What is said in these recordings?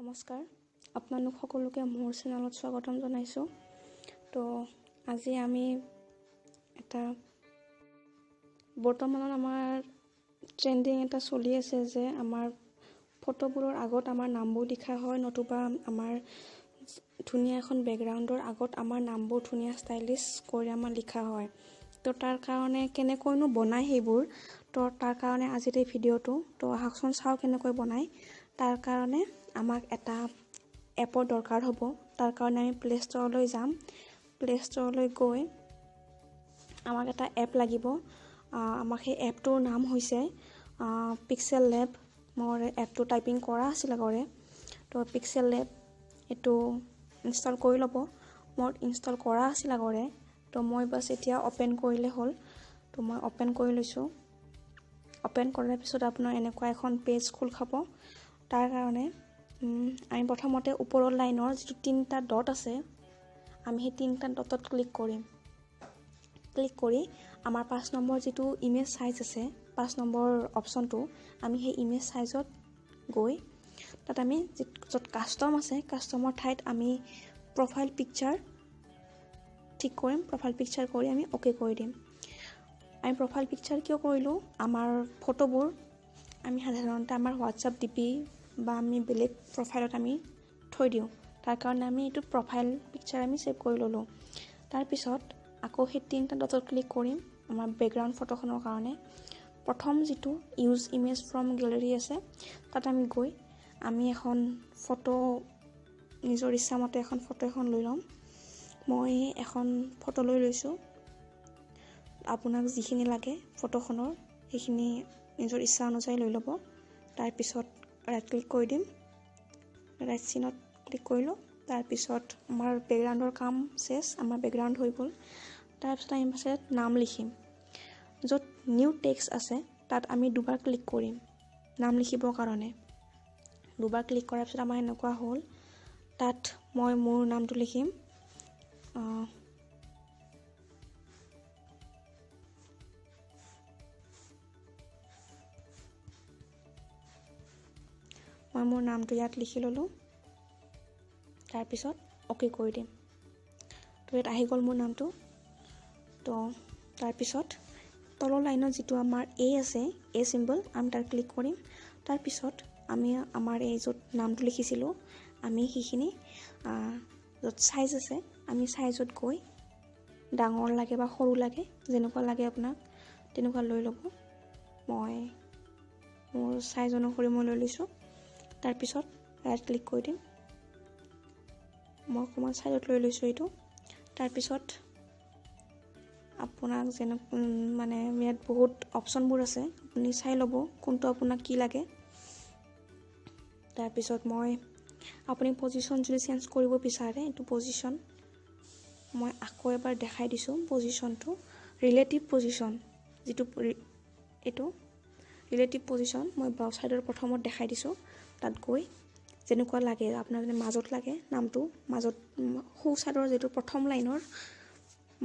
নমস্কাৰ, আপোনালোক সকলোকে মোৰ চেনেলত স্বাগতম জনাইছোঁ। তো আজি আমি এটা বৰ্তমানত আমাৰ ট্ৰেণ্ডিং এটা চলি আছে যে আমাৰ ফটোবোৰৰ আগত আমাৰ নামবোৰ লিখা হয়, নতুবা আমাৰ ধুনীয়া এখন বেকগ্ৰাউণ্ডৰ আগত আমাৰ নামবোৰ ধুনীয়া ষ্টাইলিছ কৰি আমাৰ লিখা হয়। তো তাৰ কাৰণে কেনেকৈনো বনায় সেইবোৰ, তো তাৰ কাৰণে আজিৰ এই ভিডিঅ'টো। তো আহকচোন চাওঁ কেনেকৈ বনায়। তাৰ কাৰণে আমাক এটা এপৰ দৰকাৰ হ'ব। তাৰ কাৰণে আমি প্লে ষ্ট'ৰলৈ যাম। প্লে ষ্ট'ৰলৈ গৈ আমাক এটা এপ লাগিব। আমাক সেই এপটোৰ নাম হৈছে পিক্সেল লেব। মোৰ এপটো টাইপিং কৰা আছিল আগৰে। তো পিক্সেল লেব এইটো ইনষ্টল কৰি ল'ব। মোৰ ইনষ্টল কৰা আছিল আগৰে। তো মই বাছ এতিয়া অ'পেন কৰিলে হ'ল। তো মই অ'পেন কৰি লৈছোঁ। অ'পেন কৰাৰ পিছত আপোনাৰ এনেকুৱা এখন পেজ খোল খাব। তাৰ কাৰণে আমি প্ৰথমতে ওপৰৰ লাইনৰ যিটো 3টা ডট আছে, আমি সেই 3টা ডটত ক্লিক কৰিম। ক্লিক কৰি আমাৰ 5 নম্বৰ যিটো ইমেজ চাইজ আছে, 5 নম্বৰ অপশ্যনটো, আমি সেই ইমেজ চাইজত গৈ তাত আমি য'ত কাষ্টম আছে, কাষ্টমৰ ঠাইত আমি প্ৰফাইল পিকচাৰ ঠিক কৰিম। প্ৰফাইল পিকচাৰ কৰি আমি অ'কে কৰি দিম। আমি প্ৰফাইল পিকচাৰ কিয় কৰিলোঁ? আমাৰ ফটোবোৰ আমি সাধাৰণতে আমাৰ হোৱাটছআপ ডিপি বা আমি বেলেগ প্ৰফাইলত আমি থৈ দিওঁ। তাৰ কাৰণে আমি এইটো প্ৰফাইল পিকচাৰ আমি ছেভ কৰি ল'লোঁ। তাৰপিছত আকৌ সেই 3টা ডটত ক্লিক কৰিম আমাৰ বেকগ্ৰাউণ্ড ফটোখনৰ কাৰণে। প্ৰথম যিটো ইউজ ইমেজ ফ্ৰম গেলেৰী আছে, তাত আমি গৈ আমি এখন ফটো, নিজৰ ইচ্ছামতে এখন ফটো এখন লৈ ল'ম। মই এখন ফটো লৈ লৈছোঁ। আপোনাক যিখিনি লাগে ফটোখনৰ সেইখিনি নিজৰ ইচ্ছা অনুযায়ী লৈ ল'ব। তাৰপিছত ৰাইট ক্লিক কৰি দিম। ৰাইট চিনত ক্লিক কৰিলোঁ। তাৰপিছত আমাৰ বেকগ্ৰাউণ্ডৰ কাম চেছ, আমাৰ বেকগ্ৰাউণ্ড হৈ গ'ল। তাৰপিছত আমি পাছত নাম লিখিম। য'ত নিউ টেক্সট আছে তাত আমি দুবাৰ ক্লিক কৰিম নাম লিখিবৰ কাৰণে। দুবাৰ ক্লিক কৰাৰ পিছত আমাৰ এনেকুৱা হ'ল। তাত মই মোৰ নামটো লিখিম। মই মোৰ নামটো ইয়াত লিখি ল'লোঁ। তাৰপিছত অ'কে কৰি দিম। তো ইয়াত আহি গ'ল মোৰ নামটো। তো তাৰপিছত তলৰ লাইনত যিটো আমাৰ এ আছে, এ চিম্বল, আমি তাত ক্লিক কৰিম। তাৰপিছত আমি আমাৰ এই য'ত নামটো লিখিছিলোঁ, আমি সেইখিনি য'ত চাইজ আছে, আমি চাইজত গৈ ডাঙৰ লাগে বা সৰু লাগে, যেনেকুৱা লাগে আপোনাক তেনেকুৱা লৈ ল'ব। মই মোৰ চাইজ অনুসৰি মই লৈ লৈছোঁ। তাৰপিছত ৰাইট ক্লিক কৰি দিম। মই অকণমান চাইজত লৈ লৈছোঁ এইটো। তাৰপিছত আপোনাক মানে ইয়াত বহুত অপশ্যনবোৰ আছে, আপুনি চাই ল'ব কোনটো আপোনাক কি লাগে। তাৰপিছত আপুনি পজিশ্যন যদি চেঞ্জ কৰিব বিচাৰে, এইটো পজিশ্যন মই আকৌ এবাৰ দেখাই দিছোঁ। পজিশ্যনটো ৰিলেটিভ পজিশ্যন, যিটো এইটো ৰিলেটিভ পজিশ্যন মই বাওঁ ছাইডৰ প্ৰথমত দেখাই দিছোঁ। তাত গৈ যেনেকুৱা লাগে, আপোনাৰ যদি মাজত লাগে নামটো, মাজত সোঁ ছাইডৰ যিটো প্ৰথম লাইনৰ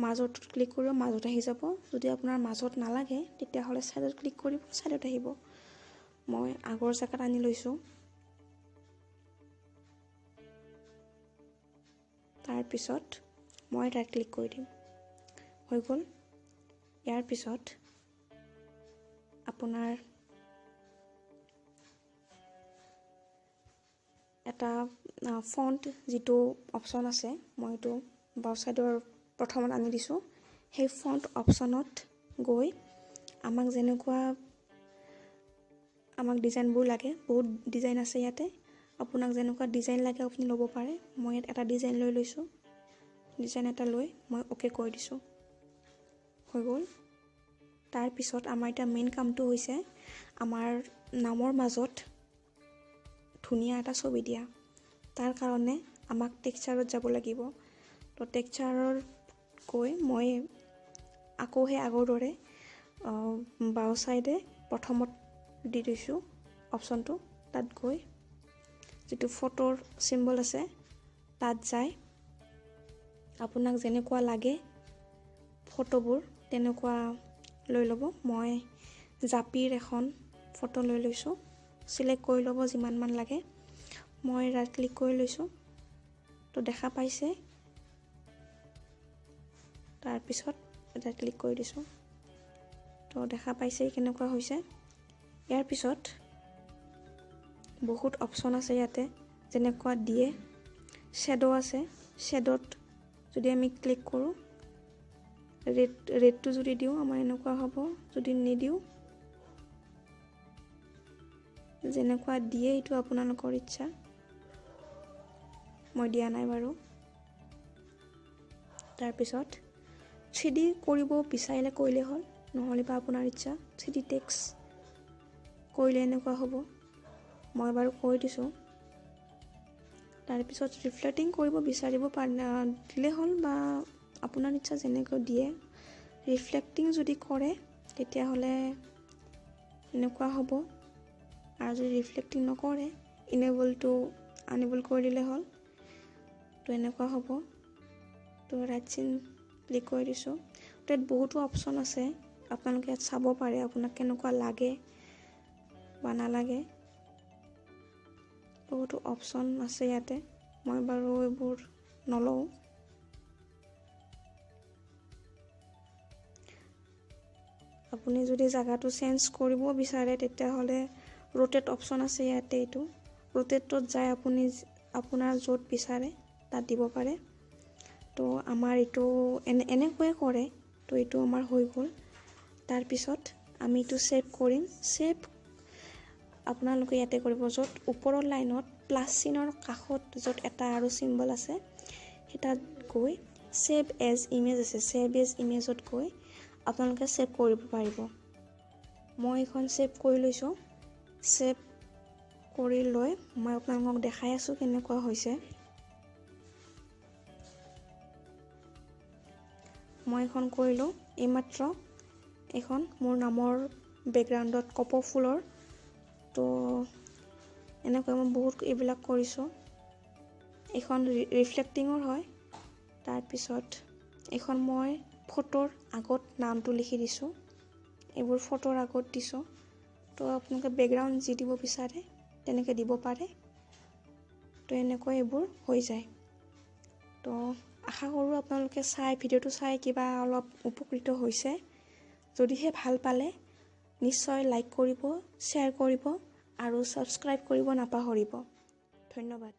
মাজত ক্লিক কৰিব, মাজত আহি যাব। যদি আপোনাৰ মাজত নালাগে তেতিয়াহ'লে ছাইডত ক্লিক কৰিব, ছাইডত আহিব। মই আগৰ জেগাত আনি লৈছোঁ। তাৰপিছত মই ৰাইট ক্লিক কৰি দিম। হৈ গ'ল। ইয়াৰ পিছত আপোনাৰ এটা ফণ্ট যিটো অপশ্যন আছে, মই এইটো বাওঁ ছাইডৰ প্ৰথমত আনি দিছোঁ। সেই ফণ্ট অপশ্যনত গৈ আমাক ডিজাইনবোৰ লাগে, বহুত ডিজাইন আছে ইয়াতে। আপোনাক যেনেকুৱা ডিজাইন লাগে আপুনি ল'ব পাৰে। মই ইয়াত এটা ডিজাইন লৈ লৈছোঁ। ডিজাইন এটা লৈ মই অ'কে কৰি দিছোঁ। হৈ গ'ল। তাৰপিছত আমাৰ এতিয়া মেইন কামটো হৈছে আমাৰ নামৰ মাজত ধুনীয়া এটা ছবি দিয়া। তাৰ কাৰণে আমাক টেক্সচাৰত যাব লাগিব। তো টেক্সচাৰত গৈ মই আকৌ সেই আগৰ দৰে বাওঁ ছাইডে প্ৰথমত দি দিছোঁ অপশ্যনটো। তাত গৈ যিটো ফটোৰ চিম্বল আছে তাত যায় আপোনাক যেনেকুৱা লাগে ফটোবোৰ তেনেকুৱা লৈ ল'ব। মই জাপিৰ এখন ফটো লৈ লৈছোঁ। চিলেক্ট কৰি ল'ব যিমানমান লাগে। মই ৰাইট ক্লিক কৰি লৈছোঁ। তো দেখা পাইছে। তাৰপিছত ৰাইট ক্লিক কৰি দিছোঁ। তো দেখা পাইছে কেনেকুৱা হৈছে। ইয়াৰ পিছত বহুত অপশ্যন আছে ইয়াতে, যেনেকুৱা দিয়ে শ্বেডো আছে। শ্বেডোত যদি আমি ক্লিক কৰোঁ, ৰেডটো যদি দিওঁ আমাৰ এনেকুৱা হ'ব। যদি নিদিওঁ, যেনেকুৱা দিয়ে এইটো আপোনালোকৰ ইচ্ছা। মই দিয়া নাই বাৰু। তাৰপিছত 3D কৰিব বিচাৰিলে কৰিলে হ'ল, নহ'লে বা আপোনাৰ ইচ্ছা 3D টেক্সট কৰিলে এনেকুৱা হ'ব। মই বাৰু কৰি দিছোঁ। তাৰপিছত ৰিফ্লেক্টিং কৰিব বিচাৰিব দিলে হ'ল, বা আপোনাৰ ইচ্ছা যেনেকৈ দিয়ে। ৰিফ্লেক্টিং যদি কৰে তেতিয়াহ'লে এনেকুৱা হ'ব, আৰু যদি ৰিফ্লেক্টিং নকৰে ইনেবলটো আনেবল কৰি দিলে হ'ল। তো এনেকুৱা হ'ব। তো ৰাইট চিন ক্লিক কৰি দিছোঁ। তো ইয়াত বহুতো অপশ্যন আছে, আপোনালোকে ইয়াত চাব পাৰে আপোনাক কেনেকুৱা লাগে বা নালাগে। বহুতো অপশ্যন আছে ইয়াতে। মই বাৰু এইবোৰ নলওঁ। আপুনি যদি জাগাটো চেঞ্জ কৰিব বিচাৰে তেতিয়াহ'লে ৰোটেট অপশ্যন আছে ইয়াতে। এইটো ৰোটেটত যায় আপুনি আপোনাৰ য'ত বিচাৰে তাত দিব পাৰে। তো আমাৰ এইটো এনেকৈয়ে কৰে। তো এইটো আমাৰ হৈ গ'ল। তাৰপিছত আমি এইটো ছেভ কৰিম। ছেভ আপোনালোকে ইয়াতে কৰিব, য'ত ওপৰৰ লাইনত প্লাছ চিনৰ কাষত য'ত এটা আৰু চিম্বল আছে সেই তাত গৈ ছেভ এজ ইমেজ আছে। ছেভ এজ ইমেজত গৈ আপোনালোকে ছেভ কৰিব পাৰিব। মই এইখন ছেভ কৰি লৈছোঁ। ছেভ কৰি লৈ মই আপোনালোকক দেখাই আছোঁ কেনেকুৱা হৈছে। মই এখন কৰিলোঁ এইমাত্ৰ। এখন মোৰ নামৰ বেকগ্ৰাউণ্ডত কপৌ ফুলৰ। তো এনেকৈ মই বহুত এইবিলাক কৰিছোঁ। এইখন ৰিফ্লেক্টিঙৰ হয়। তাৰপিছত এইখন মই ফটোৰ আগত নামটো লিখি দিছোঁ। এইবোৰ ফটোৰ আগত দিছোঁ। তো আপোনালোকে বেকগ্ৰাউণ্ড যি দিব বিচাৰে তেনেকৈ দিব পাৰে। তো এনেকৈ এইবোৰ হৈ যায়। তো আশা কৰোঁ আপোনালোকে ভিডিঅ'টো চাই কিবা অলপ উপকৃত হৈছে। যদিহে ভাল পালে নিশ্চয় লাইক কৰিব, শ্বেয়াৰ কৰিব আৰু ছাবস্ক্ৰাইব কৰিব নাপাহৰিব। ধন্যবাদ।